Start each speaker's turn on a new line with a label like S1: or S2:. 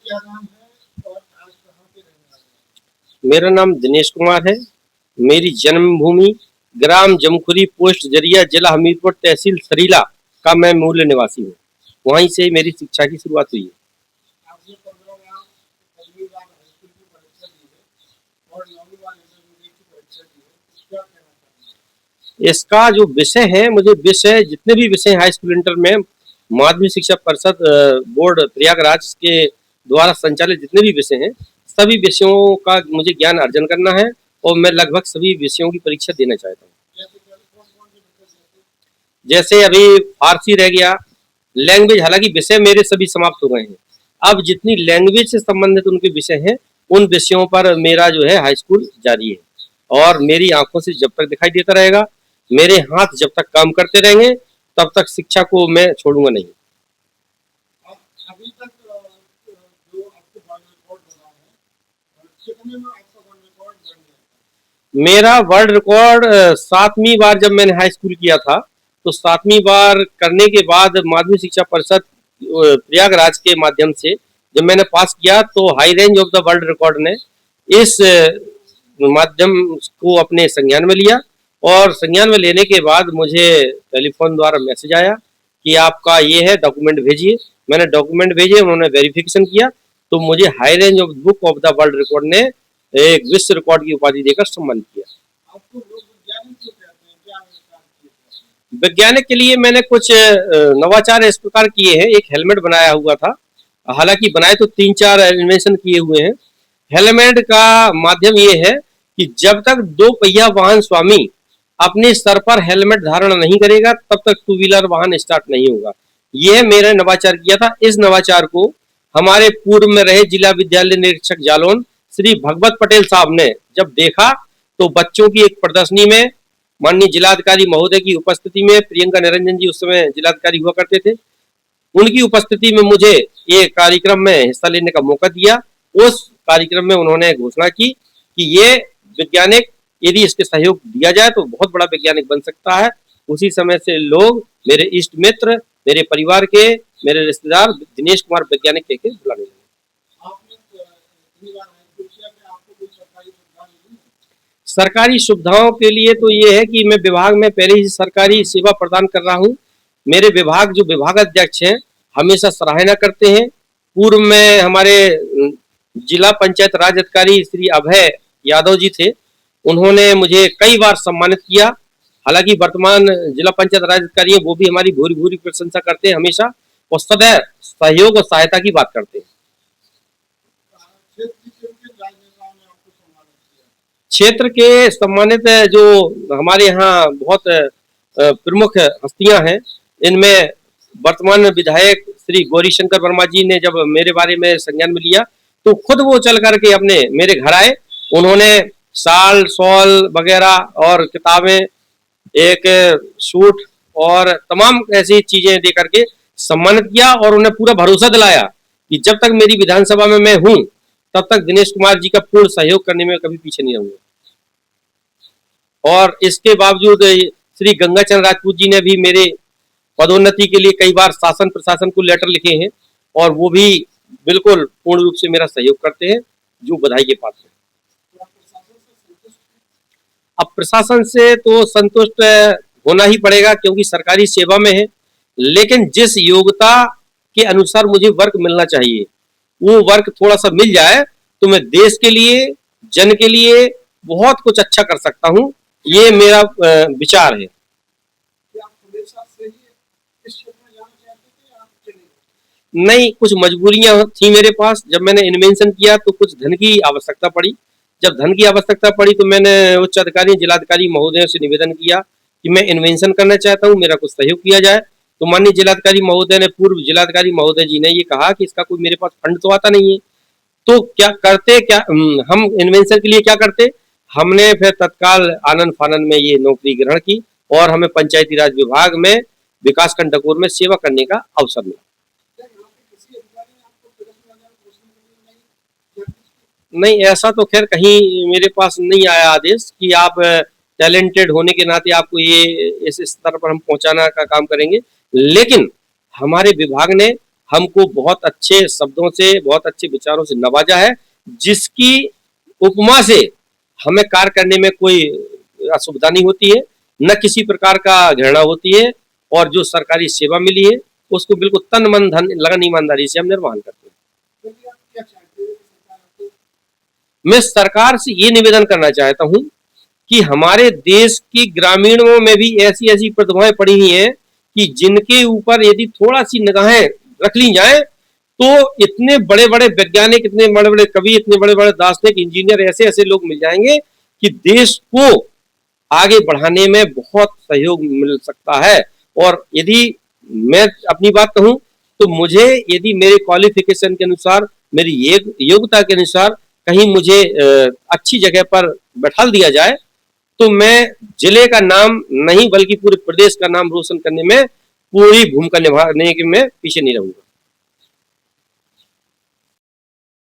S1: क्या नाम है और आज कहाँ के रहने वाले
S2: मेरा नाम दिनेश कुमार है। मेरी जन्मभूमि ग्राम जमखुरी, पोस्ट जरिया, जिला हमीरपुर, तहसील सरीला का मैं मूल निवासी हूँ। वहीं से मेरी शिक्षा की शुरुआत हुई है।
S1: हैं? आपने 15 बार पहली बार हाई स्कूल की परीक्षा दी है और 9वीं बार इंटरमीडिएट की परीक्षा दी है, तो क्या कहना चाहेंगे?
S2: इसका जो विषय है, मुझे विषय जितने भी विषय हाई स्कूल इंटर में माध्यमिक शिक्षा परिषद बोर्ड प्रयागराज के द्वारा संचालित जितने भी विषय हैं, सभी विषयों का मुझे ज्ञान अर्जन करना है और मैं लगभग सभी विषयों की परीक्षा देना चाहता हूँ।
S1: जैसे कि कौन-कौन से विषय
S2: जैसे अभी फारसी रह गया, लैंग्वेज, हालांकि विषय मेरे सभी समाप्त हो गए हैं। अब जितनी लैंग्वेज से संबंधित उनके विषय हैं, उन विषयों पर मेरा जो है हाई स्कूल जारी है और मेरी आंखों से जब तक दिखाई देता रहेगा, मेरे हाथ जब तक काम करते रहेंगे, तब तक शिक्षा को मैं छोड़ूंगा नहीं।
S1: आप अभी तक जो आपके वर्ल्ड रिकॉर्ड बना है, कितने में आपका वर्ल्ड रिकॉर्ड बन गया?
S2: मेरा वर्ल्ड रिकॉर्ड 7वीं बार जब मैंने हाई स्कूल किया था, तो 7वीं बार करने के बाद माध्यमिक शिक्षा परिषद प्रयागराज के माध्यम से जब मैंने पास किया, तो high range of the world record ने इस माध्यम को अपने संज्ञान में लिया और संज्ञान में लेने के बाद मुझे टेलीफोन द्वारा मैसेज आया कि आपका ये है, डॉक्यूमेंट भेजिए। मैंने डॉक्यूमेंट भेजे, उन्होंने वेरिफिकेशन किया, तो मुझे high range of book of the world record ने एक विश्व रिकॉर्ड की उपाधि देकर सम्मानित किया।
S1: आपको लोग वैज्ञानिक क्यों कहते हैं? क्या आविष्कार किए थे?
S2: वैज्ञानिक के लिए मैंने कुछ नवाचार इस प्रकार किए हैं। एक हेलमेट बनाया हुआ था, हालांकि बनाए तो 3-4 इन्वेंशन किए हुए हैं। हेलमेट का माध्यम ये है कि जब तक 2 पहिया वाहन स्वामी अपने सर पर हेलमेट धारण नहीं करेगा, तब तक 2 व्हीलर वाहन स्टार्ट नहीं होगा। यह मेरे नवाचार किया था। इस नवाचार को हमारे पूर्व में रहे जिला विद्यालय निरीक्षक जालौन श्री भगवत पटेल साहब ने जब देखा, तो बच्चों की एक प्रदर्शनी में माननीय जिलाधिकारी महोदय की उपस्थिति में, प्रियंका निरंजन जी उस समय जिलाधिकारी हुआ करते थे, उनकी उपस्थिति में मुझे ये कार्यक्रम में हिस्सा लेने का मौका दिया। उस कार्यक्रम में उन्होंने घोषणा की कि ये वैज्ञानिक, यदि इसके सहयोग दिया जाए तो बहुत बड़ा वैज्ञानिक बन सकता है। उसी समय से लोग, मेरे इष्ट मित्र, मेरे परिवार के, मेरे रिश्तेदार दिनेश कुमार वैज्ञानिक कहकर बुलाने लगे।
S1: आपने इतनी बार हाई स्कूल किया कि आपको कोई सरकारी सुविधा मिली है?
S2: सरकारी सुविधाओं के लिए तो ये है कि मैं विभाग में पहले ही सरकारी सेवा प्रदान कर रहा हूँ। मेरे विभाग जो विभाग अध्यक्ष हैं, हमेशा सराहना करते हैं। पूर्व में हमारे जिला पंचायत राज अधिकारी श्री अभय यादव जी थे, उन्होंने मुझे कई बार सम्मानित किया। हालांकि वर्तमान जिला पंचायत राज अधिकारी हैं, वो भी हमारी भूरी भूरी प्रशंसा करते हैं हमेशा, और सदैव सहयोग और सहायता की बात करते हैं।
S1: क्षेत्र की किन-किन राजनेताओं ने आपको सम्मानित किया?
S2: क्षेत्र के सम्मानित जो हमारे यहाँ बहुत प्रमुख हस्तियां हैं, इनमें वर्तमान विधायक श्री गौरीशंकर वर्मा जी ने जब मेरे बारे में संज्ञान में लिया, तो खुद वो चल करके अपने मेरे घर आए। उन्होंने शाल, शॉल वगैरह और किताबें, एक सूट और तमाम ऐसी चीजें दे करके सम्मानित किया और उन्हें पूरा भरोसा दिलाया कि जब तक मेरी विधानसभा में मैं हूं, तब तक दिनेश कुमार जी का पूर्ण सहयोग करने में कभी पीछे नहीं रहूंगा। और इसके बावजूद श्री गंगाचरण राजपूत जी ने भी मेरे पदोन्नति के लिए कई बार शासन प्रशासन को लेटर लिखे हैं और वो भी बिल्कुल पूर्ण रूप से मेरा सहयोग करते हैं, जो बधाई के पात्र हैं।
S1: तो आप प्रशासन से संतुष्ट हैं?
S2: अब प्रशासन से तो संतुष्ट होना ही पड़ेगा, क्योंकि सरकारी सेवा में है, लेकिन जिस योग्यता के अनुसार मुझे वर्क मिलना चाहिए, वो वर्क थोड़ा सा मिल जाए तो मैं देश के लिए, जन के लिए बहुत कुछ अच्छा कर सकता हूँ। ये मेरा विचार है।
S1: कि आप हमेशा से ही इस क्षेत्र में जाना चाहते थे या आप चले गए?
S2: नहीं, कुछ मजबूरियां थी मेरे पास। जब मैंने इन्वेंशन किया तो कुछ धन की आवश्यकता पड़ी। जब धन की आवश्यकता पड़ी तो मैंने उच्च अधिकारी, जिलाधिकारी महोदय से निवेदन किया कि मैं इन्वेंशन करना चाहता हूँ, मेरा कुछ सहयोग किया जाए। तो माननीय जिलाधिकारी महोदय ने, पूर्व जिलाधिकारी महोदय जी ने ये कहा कि इसका कोई मेरे पास फंड तो आता नहीं है, तो क्या करते, क्या हम इन्वेंशन के लिए क्या करते। हमने फिर तत्काल आनंद फानंद में ये नौकरी ग्रहण की और हमें पंचायती राज विभाग में विकासखंड डकोर में सेवा करने का अवसर मिला।
S1: क्या यहाँ पे किसी अधिकारी ने आपको तिरस्कार लगाया, घोषणा के लिए नहीं?
S2: नहीं, ऐसा तो खैर कहीं मेरे पास नहीं आया आदेश कि आप टैलेंटेड होने के नाते आपको ये इस स्तर पर हम पहुंचाना का काम करेंगे। लेकिन हमारे विभाग ने हमको बहुत अच्छे शब्दों से, बहुत अच्छे विचारों से नवाजा है, जिसकी उपमा से हमें कार्य करने में कोई असुविधा नहीं होती है, न किसी प्रकार का घृणा होती है, और जो सरकारी सेवा मिली है उसको बिल्कुल तन मन धन लगन ईमानदारी से हम निर्वहन करते हैं।
S1: चलिए, आप क्या चाहते हैं कि सरकार आपको
S2: मैं सरकार से ये निवेदन करना चाहता हूँ कि हमारे देश की ग्रामीणों में भी ऐसी ऐसी प्रतिभाएं पड़ी हुई हैं कि जिनके ऊपर यदि थोड़ा सी निगाहें रख ली जाए तो इतने बड़े बड़े वैज्ञानिक, इतने बड़े बड़े कवि, इतने बड़े बड़े दार्शनिक, इंजीनियर, ऐसे ऐसे लोग मिल जाएंगे कि देश को आगे बढ़ाने में बहुत सहयोग मिल सकता है। और यदि मैं अपनी बात कहूं तो मुझे यदि मेरे क्वालिफिकेशन के अनुसार, मेरी योग्यता के अनुसार कहीं मुझे अच्छी जगह पर बैठा दिया जाए तो मैं जिले का नाम नहीं बल्कि पूरे प्रदेश का नाम रोशन करने में पूरी भूमिका निभाने के में पीछे नहीं रहूंगा।